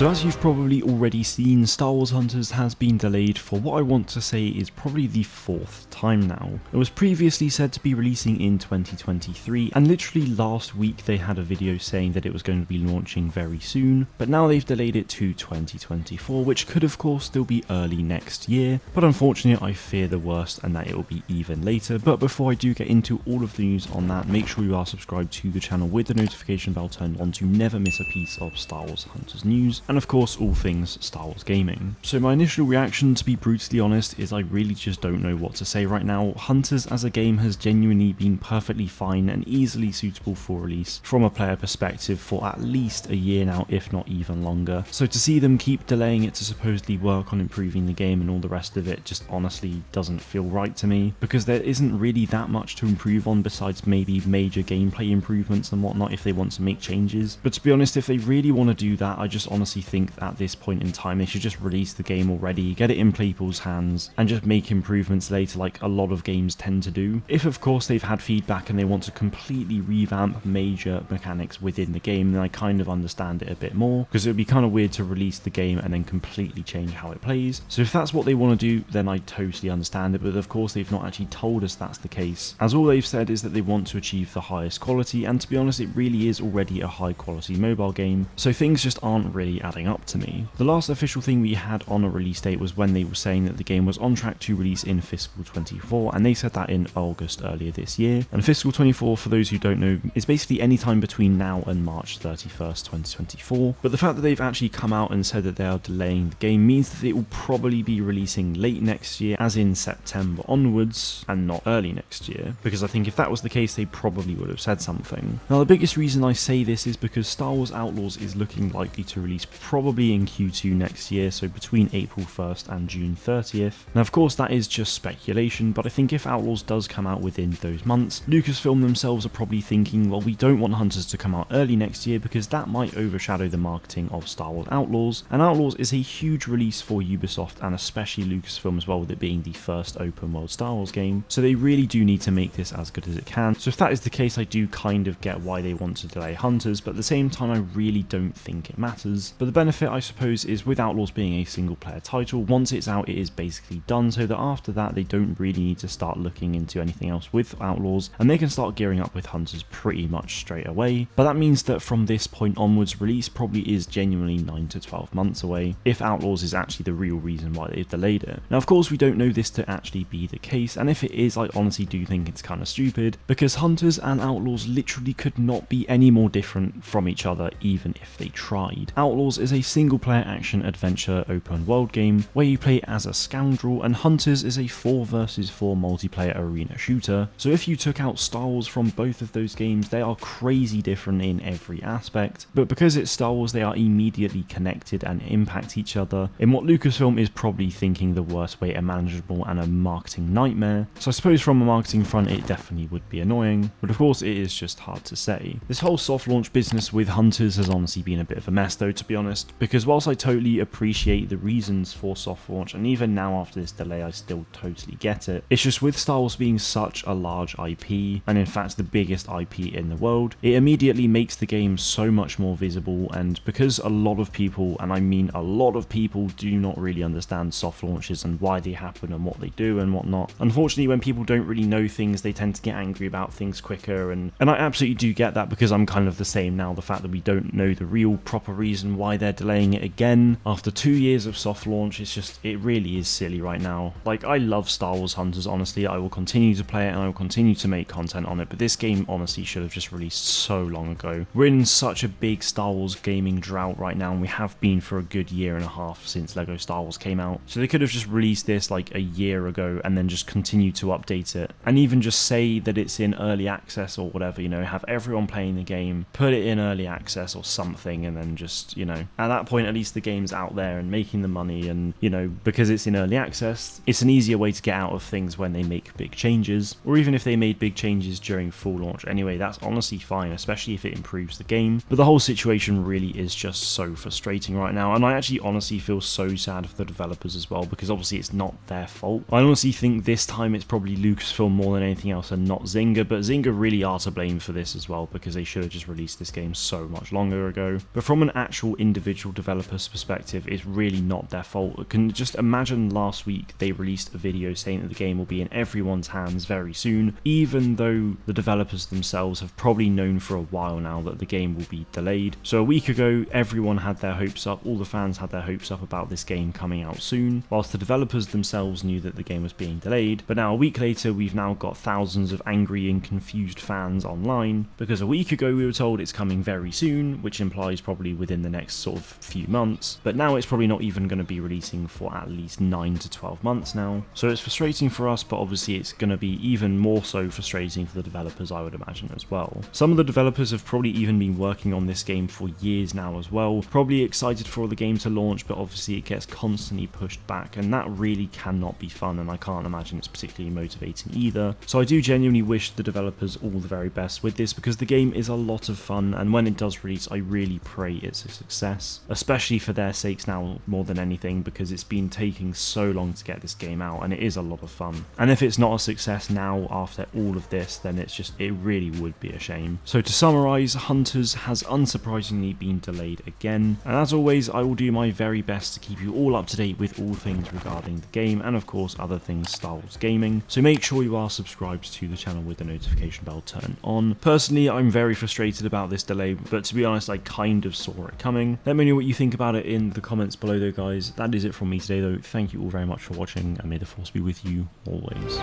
So as you've probably already seen, Star Wars Hunters has been delayed for what I want to say is probably the 4th time now. It was previously said to be releasing in 2023, and literally last week they had a video saying that it was going to be launching very soon, but now they've delayed it to 2024, which could of course still be early next year, but unfortunately I fear the worst and that it will be even later. But before I do get into all of the news on that, make sure you are subscribed to the channel with the notification bell turned on to never miss a piece of Star Wars Hunters news, and of course all things Star Wars gaming. So my initial reaction, to be brutally honest, is I really just don't know what to say right now. Hunters as a game has genuinely been perfectly fine and easily suitable for release from a player perspective for at least a year now, if not even longer. So to see them keep delaying it to supposedly work on improving the game and all the rest of it just honestly doesn't feel right to me, because there isn't really that much to improve on besides maybe major gameplay improvements and whatnot if they want to make changes. But to be honest, if they really want to do that, I just honestly think at this point in time they should just release the game already, get it in people's hands, and just make improvements later like a lot of games tend to do. If of course they've had feedback and they want to completely revamp major mechanics within the game, then I kind of understand it a bit more, because it would be kind of weird to release the game and then completely change how it plays. So if that's what they want to do, then I totally understand it, but of course they've not actually told us that's the case, as all they've said is that they want to achieve the highest quality, and to be honest it really is already a high quality mobile game, so things just aren't really adding up to me. The last official thing we had on a release date was when they were saying that the game was on track to release in fiscal 24, and they said that in August earlier this year. And fiscal 24, for those who don't know, is basically any time between now and March 31st, 2024. But the fact that they've actually come out and said that they are delaying the game means that it will probably be releasing late next year, as in September onwards, and not early next year, because I think if that was the case they probably would have said something. Now the biggest reason I say this is because Star Wars Outlaws is looking likely to release probably in Q2 next year, so between April 1st and June 30th. Now of course that is just speculation, but I think if Outlaws does come out within those months, Lucasfilm themselves are probably thinking, well, we don't want Hunters to come out early next year because that might overshadow the marketing of Star Wars Outlaws, and Outlaws is a huge release for Ubisoft and especially Lucasfilm as well, with it being the first open world Star Wars game, so they really do need to make this as good as it can. So if that is the case, I do kind of get why they want to delay Hunters, but at the same time I really don't think it matters. But the benefit I suppose is with Outlaws being a single player title, once it's out it is basically done, so that after that they don't really need to start looking into anything else with Outlaws, and they can start gearing up with Hunters pretty much straight away. But that means that from this point onwards, release probably is genuinely 9 to 12 months away, if Outlaws is actually the real reason why they've delayed it. Now of course we don't know this to actually be the case, and if it is, I honestly do think it's kind of stupid, because Hunters and Outlaws literally could not be any more different from each other even if they tried. Outlaws is a single player action adventure open world game where you play as a scoundrel, and Hunters is a 4 versus 4 multiplayer arena shooter. So if you took out Star Wars from both of those games, they are crazy different in every aspect, but because it's Star Wars they are immediately connected and impact each other in what Lucasfilm is probably thinking the worst way imaginable and a marketing nightmare. So I suppose from a marketing front it definitely would be annoying, but of course it is just hard to say. This whole soft launch business with Hunters has honestly been a bit of a mess though, to be honest, because whilst I totally appreciate the reasons for soft launch, and even now after this delay I still totally get it, it's just with Star Wars being such a large IP, and in fact the biggest IP in the world, it immediately makes the game so much more visible, and because a lot of people, and I mean a lot of people, do not really understand soft launches and why they happen and what they do and whatnot. Unfortunately, when people don't really know things, they tend to get angry about things quicker, and I absolutely do get that, because I'm kind of the same now. The fact that we don't know the real proper reason why they're delaying it again after 2 years of soft launch, it's just, it really is silly right now. Like, I love Star Wars Hunters, honestly, I will continue to play it and I will continue to make content on it, but this game honestly should have just released so long ago. We're in such a big Star Wars gaming drought right now, and we have been for a good year and a half since Lego Star Wars came out, so they could have just released this like a year ago and then just continue to update it, and even just say that it's in early access or whatever, you know, have everyone playing the game, put it in early access or something, and then just, you know, at that point at least the game's out there and making the money, and you know, because it's in early access it's an easier way to get out of things when they make big changes, or even if they made big changes during full launch anyway, that's honestly fine, especially if it improves the game. But the whole situation really is just so frustrating right now, and I actually honestly feel so sad for the developers as well, because obviously it's not their fault. I honestly think this time it's probably Lucasfilm more than anything else and not Zynga, but Zynga really are to blame for this as well, because they should have just released this game so much longer ago. But from an actual individual developer's perspective, it's really not their fault. You can just imagine last week they released a video saying that the game will be in everyone's hands very soon, even though the developers themselves have probably known for a while now that the game will be delayed. So a week ago, everyone had their hopes up, all the fans had their hopes up about this game coming out soon, whilst the developers themselves knew that the game was being delayed. But now a week later, we've now got thousands of angry and confused fans online, because a week ago we were told it's coming very soon, which implies probably within the next sort of few months, but now it's probably not even going to be releasing for at least 9 to 12 months now. So it's frustrating for us, but obviously it's going to be even more so frustrating for the developers, I would imagine, as well. Some of the developers have probably even been working on this game for years now as well, probably excited for the game to launch, but obviously it gets constantly pushed back, and that really cannot be fun, and I can't imagine it's particularly motivating either. So I do genuinely wish the developers all the very best with this, because the game is a lot of fun, and when it does release, I really pray it's a success, especially for their sakes now more than anything, because it's been taking so long to get this game out, and it is a lot of fun. And if it's not a success now after all of this, then it really would be a shame. So to summarise, Hunters has unsurprisingly been delayed again, and as always I will do my very best to keep you all up to date with all things regarding the game, and of course other things Star Wars gaming, so make sure you are subscribed to the channel with the notification bell turned on. Personally, I'm very frustrated about this delay, but to be honest, I kind of saw it coming. Let me know what you think about it in the comments below though, guys. That is it from me today though. Thank you all very much for watching, and may the force be with you always.